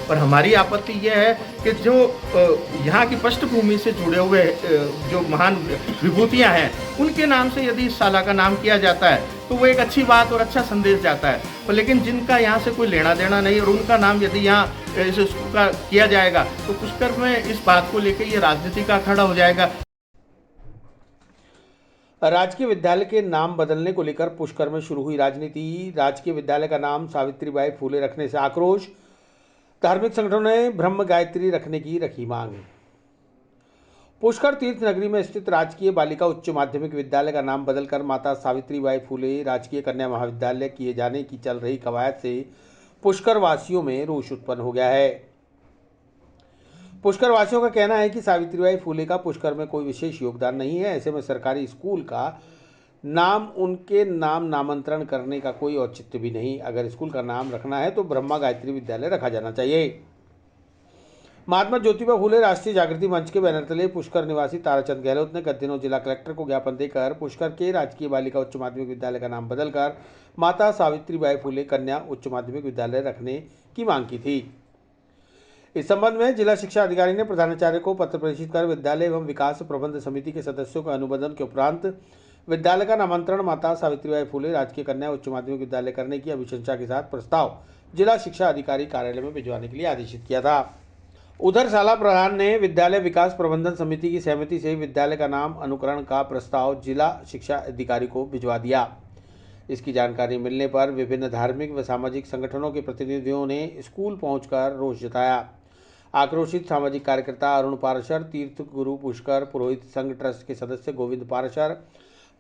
पर हमारी आपत्ति यह है कि जो यहाँ की पृष्ठभूमि से जुड़े हुए जो महान विभूतियाँ हैं, उनके नाम से यदि इस शाला का नाम किया जाता है तो वो एक अच्छी बात और अच्छा संदेश जाता है। पर लेकिन जिनका यहाँ से कोई लेना देना नहीं और उनका नाम यदि यहाँ इस स्कूल का किया जाएगा तो पुष्कर में इस बात को लेकर ये राजनीति का अखाड़ा हो जाएगा। राजकीय विद्यालय के नाम बदलने को लेकर पुष्कर में शुरू हुई राजनीति। राजकीय विद्यालय का नाम सावित्रीबाई फूले रखने से आक्रोश। धार्मिक संगठनों ने ब्रह्म गायत्री रखने की रखी मांग। पुष्कर तीर्थ नगरी में स्थित राजकीय बालिका उच्च माध्यमिक विद्यालय का नाम बदलकर माता सावित्रीबाई फूले राजकीय कन्या महाविद्यालय किए जाने की चल रही कवायद से पुष्कर वासियों में रोष उत्पन्न हो गया है। पुष्कर वासियों का कहना है कि सावित्रीबाई फूले का पुष्कर में कोई विशेष योगदान नहीं है। ऐसे में सरकारी स्कूल का नाम उनके नाम नामांतरण करने का कोई औचित्य भी नहीं। अगर स्कूल का नाम रखना है तो ब्रह्मा गायत्री विद्यालय रखा जाना चाहिए। महात्मा ज्योतिबा फूले राष्ट्रीय जागृति मंच के बैनर तले पुष्कर निवासी ताराचंद गहलोत ने गत दिनों जिला कलेक्टर को ज्ञापन देकर पुष्कर के राजकीय बालिका उच्च माध्यमिक विद्यालय का नाम बदलकर माता सावित्रीबाई फूले कन्या उच्च माध्यमिक विद्यालय रखने की मांग की थी। इस संबंध में जिला शिक्षा अधिकारी ने प्रधानाचार्य को पत्र प्रेषित कर विद्यालय एवं विकास प्रबंध समिति के सदस्यों के अनुमोदन के उपरांत विद्यालय का नामांतरण माता सावित्रीबाई फूले राजकीय कन्या उच्च माध्यमिक विद्यालय करने की अनुशंसा के साथ प्रस्ताव जिला शिक्षा अधिकारी कार्यालय में भिजवाने के लिए आदेशित किया था। उधर शाला प्रधान ने विद्यालय विकास प्रबंधन समिति की सहमति से विद्यालय का नाम अनुकरण का प्रस्ताव जिला शिक्षा अधिकारी को भिजवा दिया। इसकी जानकारी मिलने पर विभिन्न धार्मिक व सामाजिक संगठनों के प्रतिनिधियों ने स्कूल पहुंचकर रोष जताया। आक्रोशित सामाजिक कार्यकर्ता अरुण पाराशर, तीर्थ गुरु पुष्कर पुरोहित संघ ट्रस्ट के सदस्य गोविंद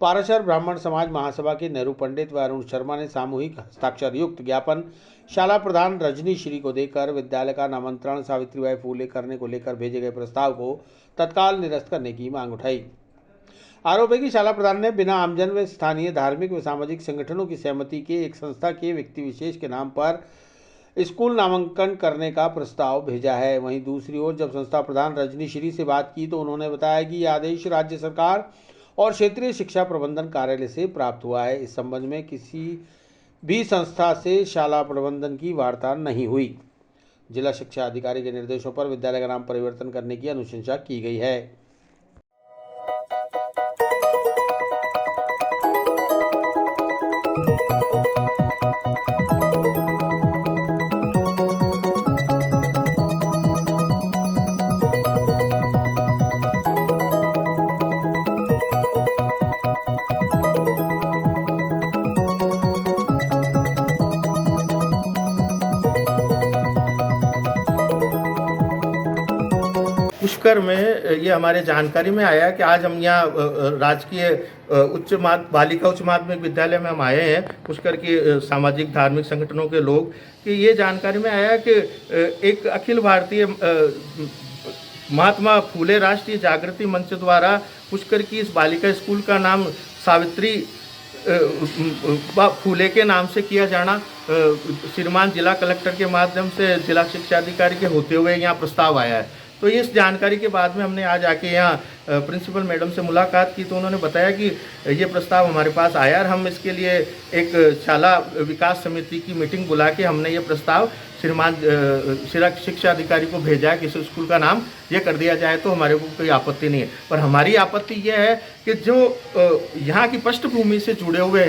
पाराशर ब्राह्मण समाज महासभा के नेहरू पंडित व अरुण शर्मा ने सामूहिक हस्ताक्षर युक्त ज्ञापन शाला प्रधान रजनी श्री को देकर विद्यालय का नामांतरण सावित्रीबाई फूले करने को लेकर भेजे गए प्रस्ताव को तत्काल निरस्त करने की मांग उठाई। आरोप है कि शाला प्रधान ने बिना आमजन व स्थानीय धार्मिक व सामाजिक संगठनों की सहमति के एक संस्था के व्यक्ति विशेष के नाम पर स्कूल नामांकन करने का प्रस्ताव भेजा है। वहीं दूसरी ओर जब संस्था प्रधान रजनी श्री से बात की तो उन्होंने बताया कि यह आदेश राज्य सरकार और क्षेत्रीय शिक्षा प्रबंधन कार्यालय से प्राप्त हुआ है। इस संबंध में किसी भी संस्था से शाला प्रबंधन की वार्ता नहीं हुई। जिला शिक्षा अधिकारी के निर्देशों पर विद्यालय का नाम परिवर्तन करने की अनुशंसा की गई है। पुष्कर में ये हमारे जानकारी में आया कि आज हम यहाँ राजकीय बालिका उच्च माध्यमिक विद्यालय में हम आए हैं। पुष्कर के सामाजिक धार्मिक संगठनों के लोग कि ये जानकारी में आया कि एक अखिल भारतीय महात्मा फूले राष्ट्रीय जागृति मंच द्वारा पुष्कर की इस बालिका स्कूल का नाम सावित्री फूले के नाम से किया जाना श्रीमान जिला कलेक्टर के माध्यम से जिला शिक्षा अधिकारी के होते हुए यहाँ प्रस्ताव आया है। तो इस जानकारी के बाद में हमने आज आके यहाँ प्रिंसिपल मैडम से मुलाकात की तो उन्होंने बताया कि ये प्रस्ताव हमारे पास आया और हम इसके लिए एक शाला विकास समिति की मीटिंग बुला के हमने ये प्रस्ताव श्रीमान शिक्षा अधिकारी को भेजा है कि इस स्कूल का नाम ये कर दिया जाए। तो हमारे को कोई आपत्ति नहीं है, पर हमारी आपत्ति ये है कि जो यहाँ की पृष्ठभूमि से जुड़े हुए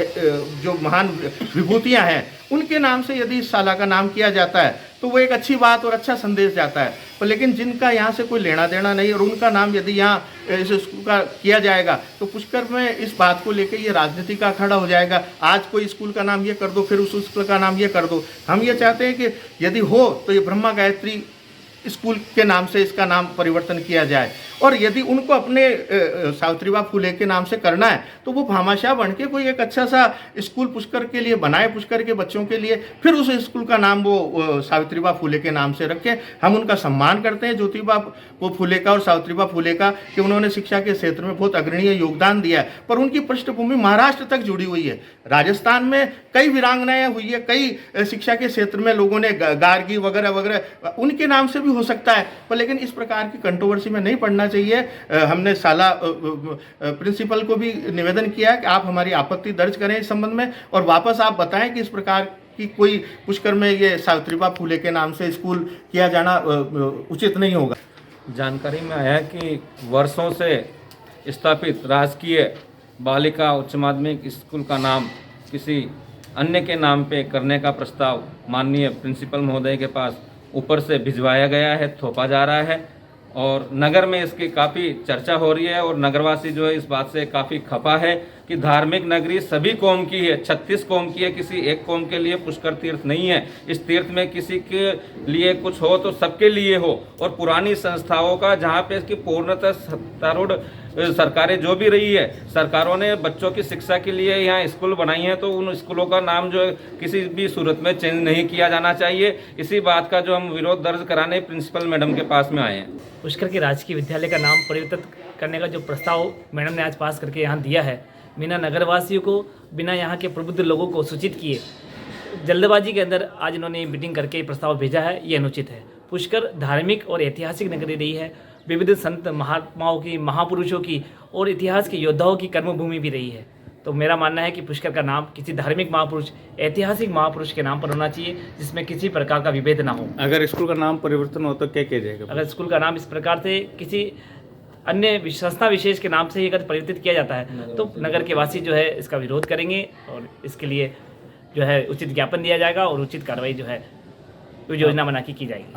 जो महान विभूतियाँ हैं उनके नाम से यदि इस शाला का नाम किया जाता है तो वो एक अच्छी बात और अच्छा संदेश जाता है। पर लेकिन जिनका यहाँ से कोई लेना देना नहीं और उनका नाम यदि यहाँ इस स्कूल का किया जाएगा तो पुष्कर में इस बात को लेकर ये राजनीति का अखाड़ा हो जाएगा। आज कोई स्कूल का नाम ये कर दो, फिर उस स्कूल का नाम ये कर दो। हम ये चाहते हैं कि यदि हो तो ये ब्रह्मा गायत्री स्कूल के नाम से इसका नाम परिवर्तन किया जाए और यदि उनको अपने सावित्रीबाई फूले के नाम से करना है तो वो भामाशाह बन के कोई एक अच्छा सा स्कूल पुष्कर के लिए बनाए, पुष्कर के बच्चों के लिए, फिर उस स्कूल का नाम वो सावित्रीबाई फूले के नाम से रखें। हम उनका सम्मान करते हैं ज्योतिबा फूले का और सावित्रीबाई फूले का कि उन्होंने शिक्षा के क्षेत्र में बहुत अग्रणीय योगदान दिया है, पर उनकी पृष्ठभूमि महाराष्ट्र तक जुड़ी हुई है। राजस्थान में कई वीरांगनाएं हुई है, कई शिक्षा के क्षेत्र में लोगों ने गार्गी वगैरह वगैरह उनके नाम से भी हो सकता है, पर लेकिन इस प्रकार की कंट्रोवर्सी में नहीं पड़ना चाहिए। हमने शाला प्रिंसिपल को भी निवेदन किया है कि आप हमारी आपत्ति दर्ज करें इस संबंध में और वापस आप बताएं कि इस प्रकार कि कोई पुष्कर में ये सावित्रीबाई फुले के नाम से स्कूल किया जाना उचित नहीं होगा। जानकारी में आया कि वर्षों से स्थापित राजकीय बालिका उच्च माध्यमिक स्कूल का नाम किसी अन्य के नाम पे करने का प्रस्ताव माननीय प्रिंसिपल महोदय के पास ऊपर से भिजवाया गया है, थोपा जा रहा है और नगर में इसकी काफ़ी चर्चा हो रही है और नगरवासी जो है इस बात से काफ़ी खफा है कि धार्मिक नगरी सभी कौम की है, 36 कौम की है, किसी एक कौम के लिए पुष्कर तीर्थ नहीं है। इस तीर्थ में किसी के लिए कुछ हो तो सबके लिए हो और पुरानी संस्थाओं का जहाँ पे इसकी पूर्णतः सत्तारूढ़ सरकारें जो भी रही है, सरकारों ने बच्चों की शिक्षा के लिए यहाँ स्कूल बनाई हैं तो उन स्कूलों का नाम जो है किसी भी सूरत में चेंज नहीं किया जाना चाहिए। इसी बात का जो हम विरोध दर्ज कराने प्रिंसिपल मैडम के पास में आए हैं। पुष्कर के राजकीय विद्यालय का नाम परिवर्तित करने का जो प्रस्ताव मैडम ने आज पास करके यहाँ दिया है, बिना नगरवासियों को, बिना यहाँ के प्रबुद्ध लोगों को सूचित किए जल्दबाजी के अंदर आज इन्होंने मीटिंग करके प्रस्ताव भेजा है, ये अनुचित है। पुष्कर धार्मिक और ऐतिहासिक नगरी रही है, विविध संत महात्माओं की, महापुरुषों की और इतिहास के योद्धाओं की कर्मभूमि भी रही है। तो मेरा मानना है कि पुष्कर का नाम किसी धार्मिक महापुरुष, ऐतिहासिक महापुरुष के नाम पर होना चाहिए जिसमें किसी प्रकार का विभेद ना हो। अगर स्कूल का नाम परिवर्तन हो तो क्या किया जाएगा? अगर स्कूल का नाम इस प्रकार से किसी अन्य संस्था विशेष के नाम से ही अगर परिवर्तित किया जाता है तो नगर के वासी जो है इसका विरोध करेंगे और इसके लिए जो है उचित ज्ञापन दिया जाएगा और उचित कार्रवाई जो है योजना बना के की जाएगी।